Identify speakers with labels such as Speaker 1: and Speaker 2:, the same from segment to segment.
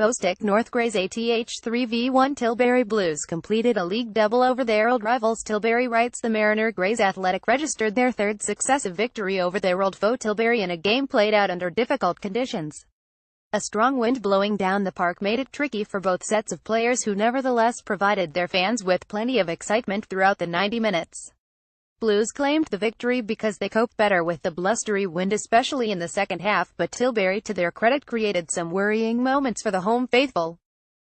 Speaker 1: Bostik North Grays Ath 3v1 Tilbury Blues completed a league double over their old rivals Tilbury. Writes the Mariner Grays Athletic registered their third successive victory over their old foe Tilbury in a game played out under difficult conditions. A strong wind blowing down the park made it tricky for both sets of players, who nevertheless provided their fans with plenty of excitement throughout the 90 minutes. Blues claimed the victory because they coped better with the blustery wind, especially in the second half, but Tilbury, to their credit, created some worrying moments for the home faithful.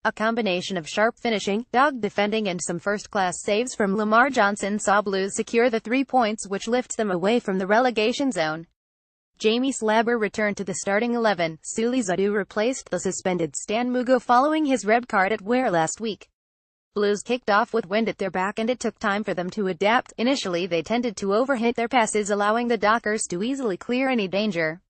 Speaker 1: A combination of sharp finishing, dogged defending and some first-class saves from Lamar Johnson saw Blues secure the 3 points which lifts them away from the relegation zone. Jamie Slabber returned to the starting 11. Suli Zadu replaced the suspended Stan Mugo following his red card at Ware last week. Blues kicked off with wind at their back and it took time for them to adapt. Initially they tended to overhit their passes, allowing the Dockers to easily clear any danger.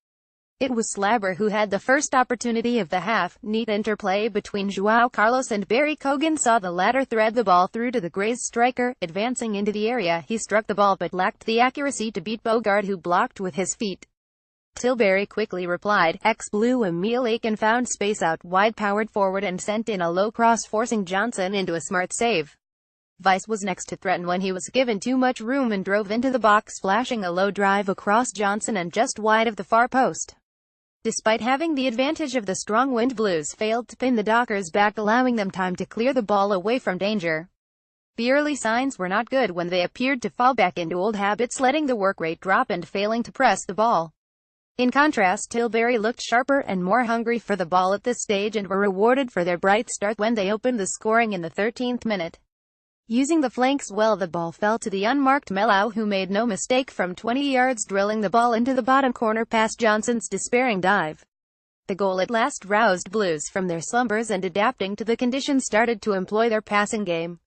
Speaker 1: It was Slabber who had the first opportunity of the half. Neat interplay between João Carlos and Barry Cogan saw the latter thread the ball through to the Grays striker. Advancing into the area, he struck the ball but lacked the accuracy to beat Bogard, who blocked with his feet. Tilbury quickly replied. Ex-Blue Emil Aiken found space out wide, powered forward and sent in a low cross, forcing Johnson into a smart save. Vice was next to threaten when he was given too much room and drove into the box, flashing a low drive across Johnson and just wide of the far post. Despite having the advantage of the strong wind, Blues failed to pin the Dockers back, allowing them time to clear the ball away from danger. The early signs were not good when they appeared to fall back into old habits, letting the work rate drop and failing to press the ball. In contrast, Tilbury looked sharper and more hungry for the ball at this stage and were rewarded for their bright start when they opened the scoring in the 13th minute. Using the flanks well, the ball fell to the unmarked Melau, who made no mistake from 20 yards, drilling the ball into the bottom corner past Johnson's despairing dive. The goal at last roused Blues from their slumbers and, adapting to the conditions, started to employ their passing game.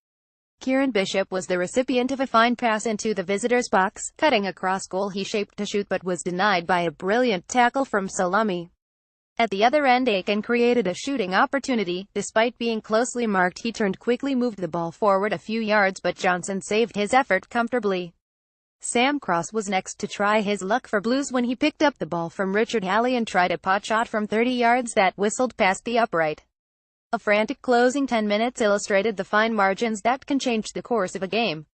Speaker 1: Kieran Bishop was the recipient of a fine pass into the visitors' box. Cutting across goal, he shaped to shoot but was denied by a brilliant tackle from Salami. At the other end, Aiken created a shooting opportunity. Despite being closely marked, he turned quickly, moved the ball forward a few yards, but Johnson saved his effort comfortably. Sam Cross was next to try his luck for Blues when he picked up the ball from Richard Halley and tried a pot shot from 30 yards that whistled past the upright. A frantic closing 10 minutes illustrated the fine margins that can change the course of a game.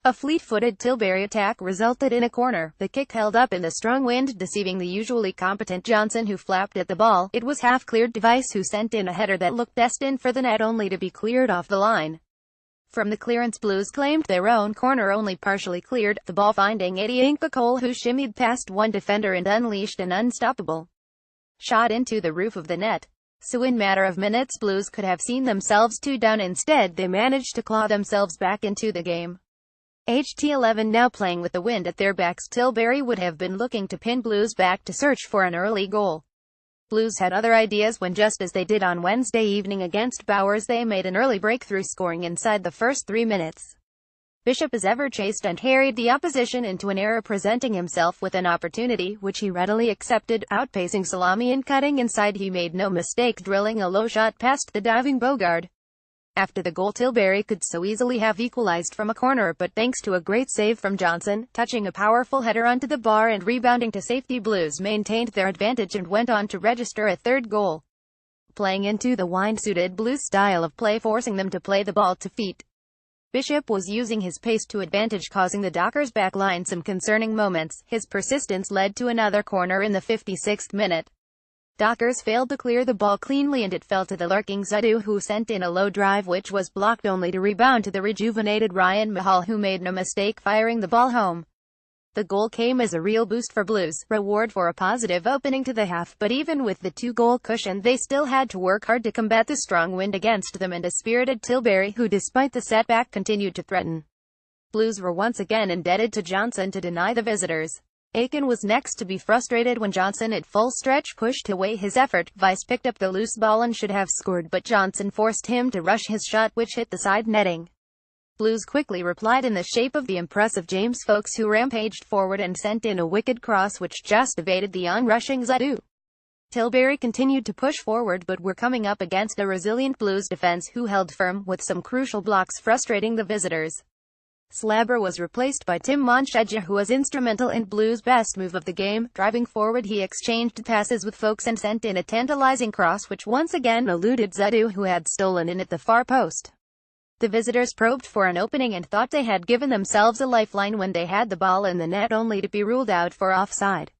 Speaker 1: A fleet-footed Tilbury attack resulted in a corner. The kick held up in the strong wind, deceiving the usually competent Johnson, who flapped at the ball. It was half-cleared to Vice, who sent in a header that looked destined for the net, only to be cleared off the line. From the clearance, Blues claimed their own corner only partially cleared, the ball finding Eddie Inkacole, who shimmied past one defender and unleashed an unstoppable shot into the roof of the net. So in matter of minutes, Blues could have seen themselves 2 down. Instead, they managed to claw themselves back into the game. HT11 now playing with the wind at their backs, Tilbury would have been looking to pin Blues back to search for an early goal. Blues had other ideas when, just as they did on Wednesday evening against Bowers, they made an early breakthrough, scoring inside the first 3 minutes. Bishop, as ever, chased and harried the opposition into an error, presenting himself with an opportunity, which he readily accepted. Outpacing Salami and cutting inside, he made no mistake drilling a low shot past the diving Bogard. After the goal, Tilbury could so easily have equalized from a corner, but thanks to a great save from Johnson, touching a powerful header onto the bar and rebounding to safety, Blues maintained their advantage and went on to register a third goal, playing into the wind-suited Blues style of play, forcing them to play the ball to feet. Bishop was using his pace to advantage, causing the Dockers' backline some concerning moments. His persistence led to another corner in the 56th minute. Dockers failed to clear the ball cleanly and it fell to the lurking Zadu, who sent in a low drive which was blocked, only to rebound to the rejuvenated Ryan Mahal, who made no mistake firing the ball home. The goal came as a real boost for Blues, reward for a positive opening to the half, but even with the 2-goal cushion, they still had to work hard to combat the strong wind against them and a spirited Tilbury, who, despite the setback, continued to threaten. Blues were once again indebted to Johnson to deny the visitors. Aiken was next to be frustrated when Johnson, at full stretch, pushed away his effort. Vice picked up the loose ball and should have scored, but Johnson forced him to rush his shot, which hit the side netting. Blues quickly replied in the shape of the impressive James Folks, who rampaged forward and sent in a wicked cross which just evaded the onrushing Zadu. Tilbury continued to push forward but were coming up against a resilient Blues defense, who held firm, with some crucial blocks frustrating the visitors. Slabber was replaced by Tim Monchedja, who was instrumental in Blues' best move of the game. Driving forward, he exchanged passes with Folks and sent in a tantalizing cross which once again eluded Zadu, who had stolen in at the far post. The visitors probed for an opening and thought they had given themselves a lifeline when they had the ball in the net, only to be ruled out for offside.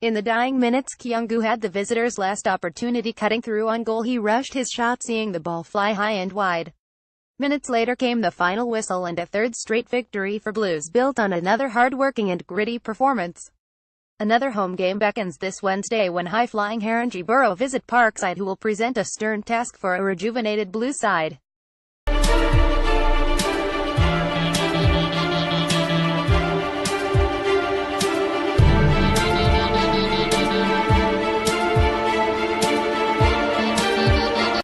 Speaker 1: In the dying minutes, Kyungu had the visitors' last opportunity. Cutting through on goal, he rushed his shot, seeing the ball fly high and wide. Minutes later came the final whistle, and a third straight victory for Blues, built on another hard-working and gritty performance. Another home game beckons this Wednesday when high-flying Haringey Borough visit Parkside, who will present a stern task for a rejuvenated Blues side.